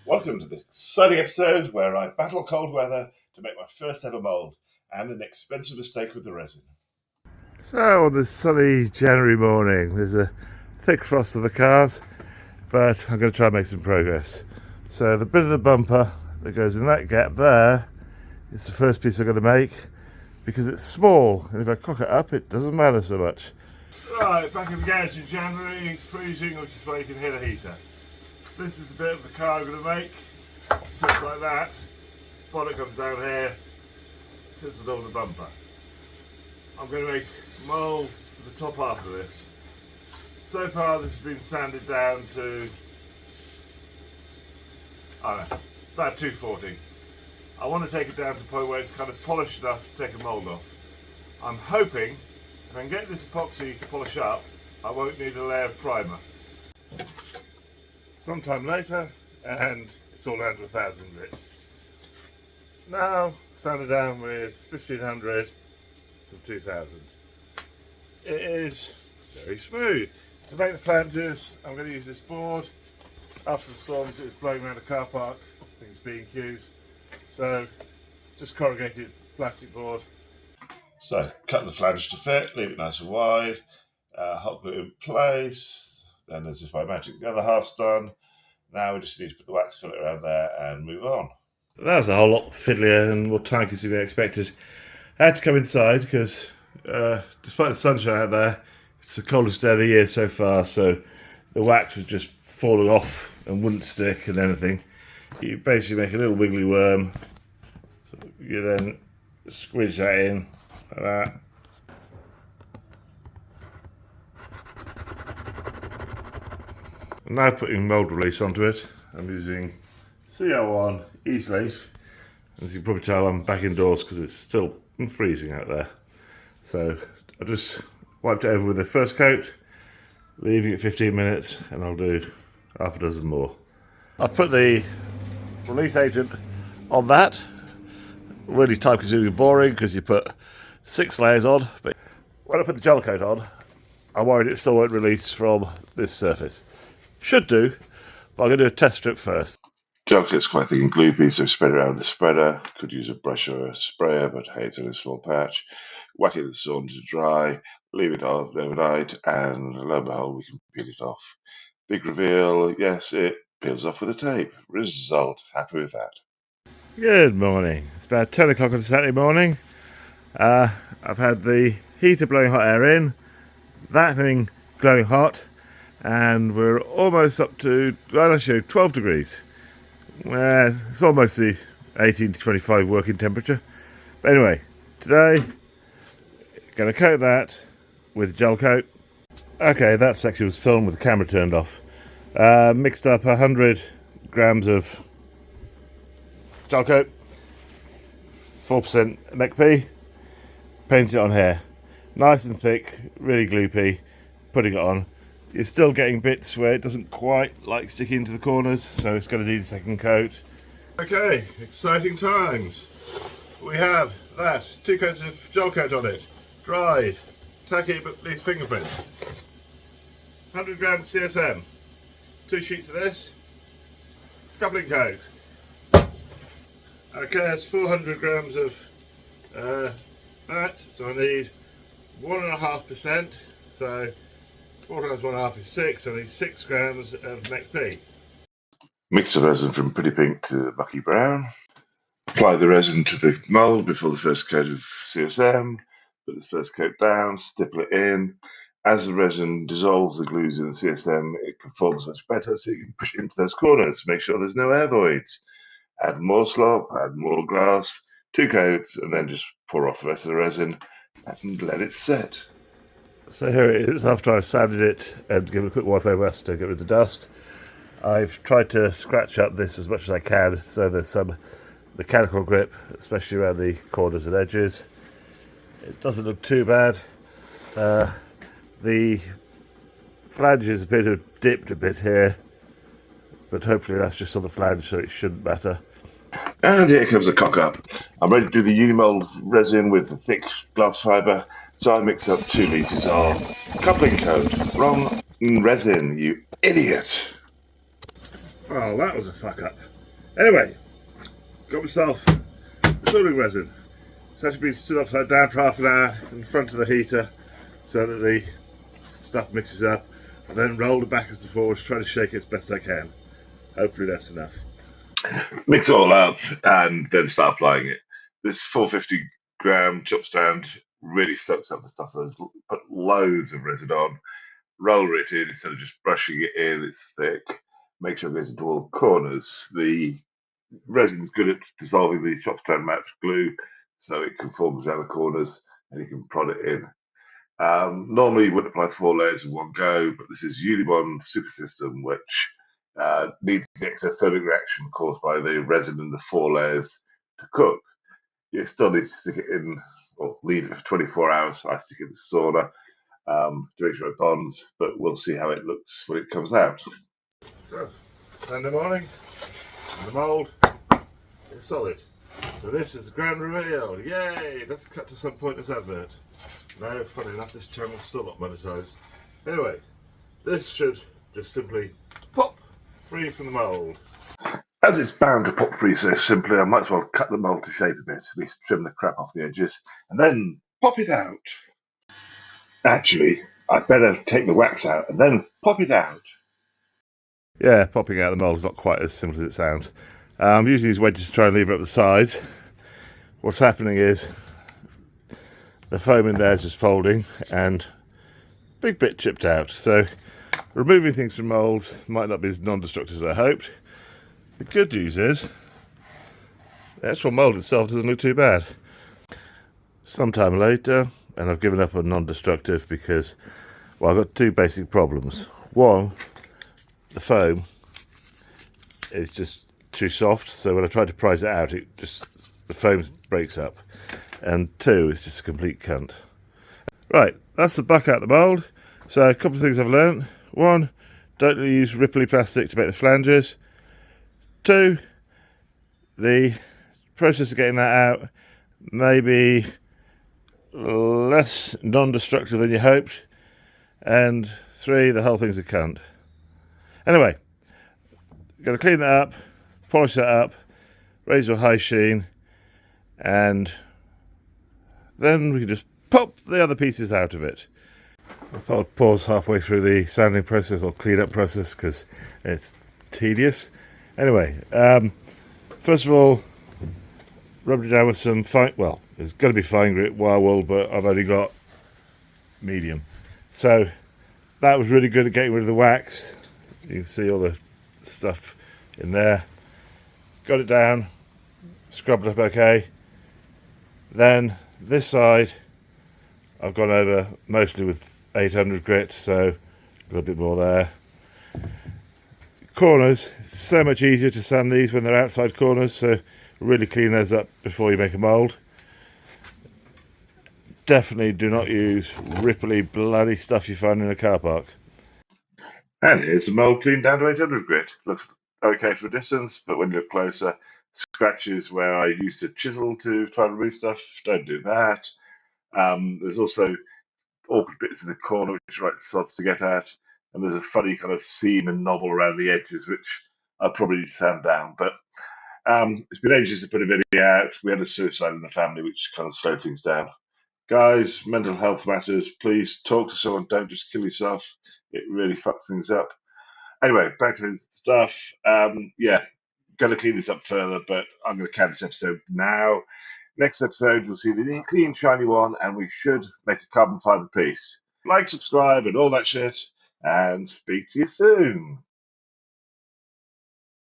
Welcome to the exciting episode where I battle cold weather to make my first ever mould and an expensive mistake with the resin. So on this sunny January morning, there's a thick frost on the cars, but I'm going to try and make some progress. So the bit of the bumper that goes in that gap there is the first piece I'm going to make because it's small, and if I cock it up it doesn't matter so much. Right, back in the garage in January, it's freezing, which is why you can hear the heater. This is a bit of the car I'm going to make. It sits like that, bonnet comes down here, sits on top of the bumper. I'm going to make a mould to the top half of this. So far this has been sanded down to, I don't know, about 240. I want to take it down to a point where it's kind of polished enough to take a mould off. I'm hoping if I can get this epoxy to polish up, I won't need a layer of primer. Sometime later, and it's all down to 1,000 bits. Now, sand it down with 1500 to 2000. It is very smooth. To make the flanges, I'm going to use this board. After the storms, it was blowing around a car park, things B&Qs. So, just corrugated plastic board. So, cut the flange to fit, leave it nice and wide, hot glue in place. Then, as if by magic, the other half's done. Now we just need to put the wax fillet around there and move on. That was a whole lot fiddlier and more time consuming than expected. I had to come inside because, despite the sunshine out there, it's the coldest day of the year so far, so the wax was just falling off and wouldn't stick and anything. You basically make a little wiggly worm. So you then squeeze that in like that. I'm now putting mould release onto it. I'm using CR1 Ease Leaf. As you can probably tell, I'm back indoors because it's still freezing out there. So I just wiped it over with the first coat, leaving it 15 minutes, and I'll do half a dozen more. I've put the release agent on that. Really time consuming and boring because you put 6 layers on, but when I put the gel coat on, I'm worried it still won't release from this surface. Should do, but I'm going to do a test strip first. Gel coat's quite thick and gloopy, so spread it around the spreader. Could use a brush or a sprayer, but hey, it's only a small patch. Whack it in the sun to dry, leave it off overnight, and lo and behold, we can peel it off. Big reveal, yes, it peels off with a tape. Result, happy with that. Good morning. It's about 10 o'clock on a Saturday morning. I've had the heater blowing hot air in, that thing glowing hot, and we're almost up to, well, actually 12 degrees. It's almost the 18 to 25 working temperature. But anyway, today, going to coat that with gel coat. Okay, that section was filmed with the camera turned off. Mixed up 100 grams of gel coat, 4% McP, painted it on here. Nice and thick, really gloopy, putting it on. You're still getting bits where it doesn't quite like sticking into the corners, so it's going to need a second coat. Okay, exciting times. We have that, 2 coats of gel coat on it, dried, tacky but leaves fingerprints. 100 grams CSM, 2 sheets of this, coupling coat. Okay, that's 400 grams of that, so I need 1.5%, so 4 times 1.5 is 6, so I need 6 grams of McP. Mix the resin from pretty pink to mucky brown. Apply the resin to the mould before the first coat of CSM. Put this first coat down, stipple it in. As the resin dissolves the glues in the CSM, it conforms much better, so you can push it into those corners. Make sure there's no air voids. Add more slop, add more glass, 2 coats, and then just pour off the rest of the resin and let it set. So here it is after I've sanded it and given it a quick wipe over to get rid of the dust. I've tried to scratch up this as much as I can so there's some mechanical grip, especially around the corners and edges. It doesn't look too bad. The flange is a bit of dipped a bit here, but hopefully that's just on the flange, so it shouldn't matter. And here comes the cock up. I'm ready to do the Unimold resin with the thick glass fibre, so I mix up 2 litres of coupling coat. Wrong resin, you idiot! Well, that was a fuck up. Anyway, got myself cooling resin. It's actually been stood upside down for half an hour in front of the heater so that the stuff mixes up. I then rolled it backwards and forwards, trying to shake it as best I can. Hopefully that's enough. Mix it all up and then start applying it. This 450-gram chop stand really soaks up the stuff. There's put loads of resin on. Roll it in instead of just brushing it in. It's thick. Make sure it goes into all the corners. The resin is good at dissolving the chop stand match glue, so it conforms around the corners and you can prod it in. Normally you wouldn't apply 4 layers in one go, but this is Unibond Super System, which needs the exothermic reaction caused by the resin in the 4 layers to cook. You still need to stick it in or leave it for 24 hours. I stick it in the sauna to make sure it bonds, but we'll see how it looks when it comes out. So, Sunday morning, the mould is solid. So this is the grand reveal. Yay! Let's cut to some point in this advert. No, funny enough, this channel's still not monetized. Anyway, this should just simply pop free from the mould. As it's bound to pop free so simply, I might as well cut the mould to shape a bit, at least trim the crap off the edges, and then pop it out. Actually, I'd better take the wax out and then pop it out. Yeah, popping out the mould is not quite as simple as it sounds. I'm using these wedges to try and lever up the sides. What's happening is the foam in there is just folding and a big bit chipped out. So removing things from mould might not be as non-destructive as I hoped. The good news is the actual mould itself doesn't look too bad. Sometime later, and I've given up on non-destructive because, well, I've got 2 basic problems. One, the foam is just too soft, so when I try to prise it out, the foam breaks up. And 2, it's just a complete cunt. Right, that's the buck out the mould. So a couple of things I've learnt. 1, don't use Ripley plastic to make the flanges. 2, the process of getting that out may be less non-destructive than you hoped. And 3, the whole thing's a cunt. Anyway, got to clean that up, polish that up, raise to a high sheen, and then we can just pop the other pieces out of it. I thought I'd pause halfway through the sanding process or clean up process because it's tedious. Anyway, first of all, rubbed it down with some fine, well, it's going to be fine grit wire wool, but I've only got medium. So that was really good at getting rid of the wax. You can see all the stuff in there. Got it down, scrubbed it up okay. Then this side I've gone over mostly with 800 grit, so a little bit more there. Corners, it's so much easier to sand these when they're outside corners, so really clean those up before you make a mould. Definitely do not use Ripley bloody stuff you find in a car park. And here's the mould cleaned down to 800 grit. Looks okay for a distance, but when you look closer, scratches where I used a chisel to try to remove stuff. Don't do that. There's also awkward bits in the corner which are right sods to get at, and there's a funny kind of seam and knobble around the edges which I probably need to sand down. But it's been ages to put a video out. We had a suicide in the family which kind of slowed things down. Guys, mental health matters. Please talk to someone. Don't just kill yourself. It really fucks things up. Anyway, back to the stuff. Yeah, going to clean this up further, but I'm going to cancel this episode now. Next episode, you'll see the clean, shiny one, and we should make a carbon fibre piece. Like, subscribe, and all that shit, and speak to you soon.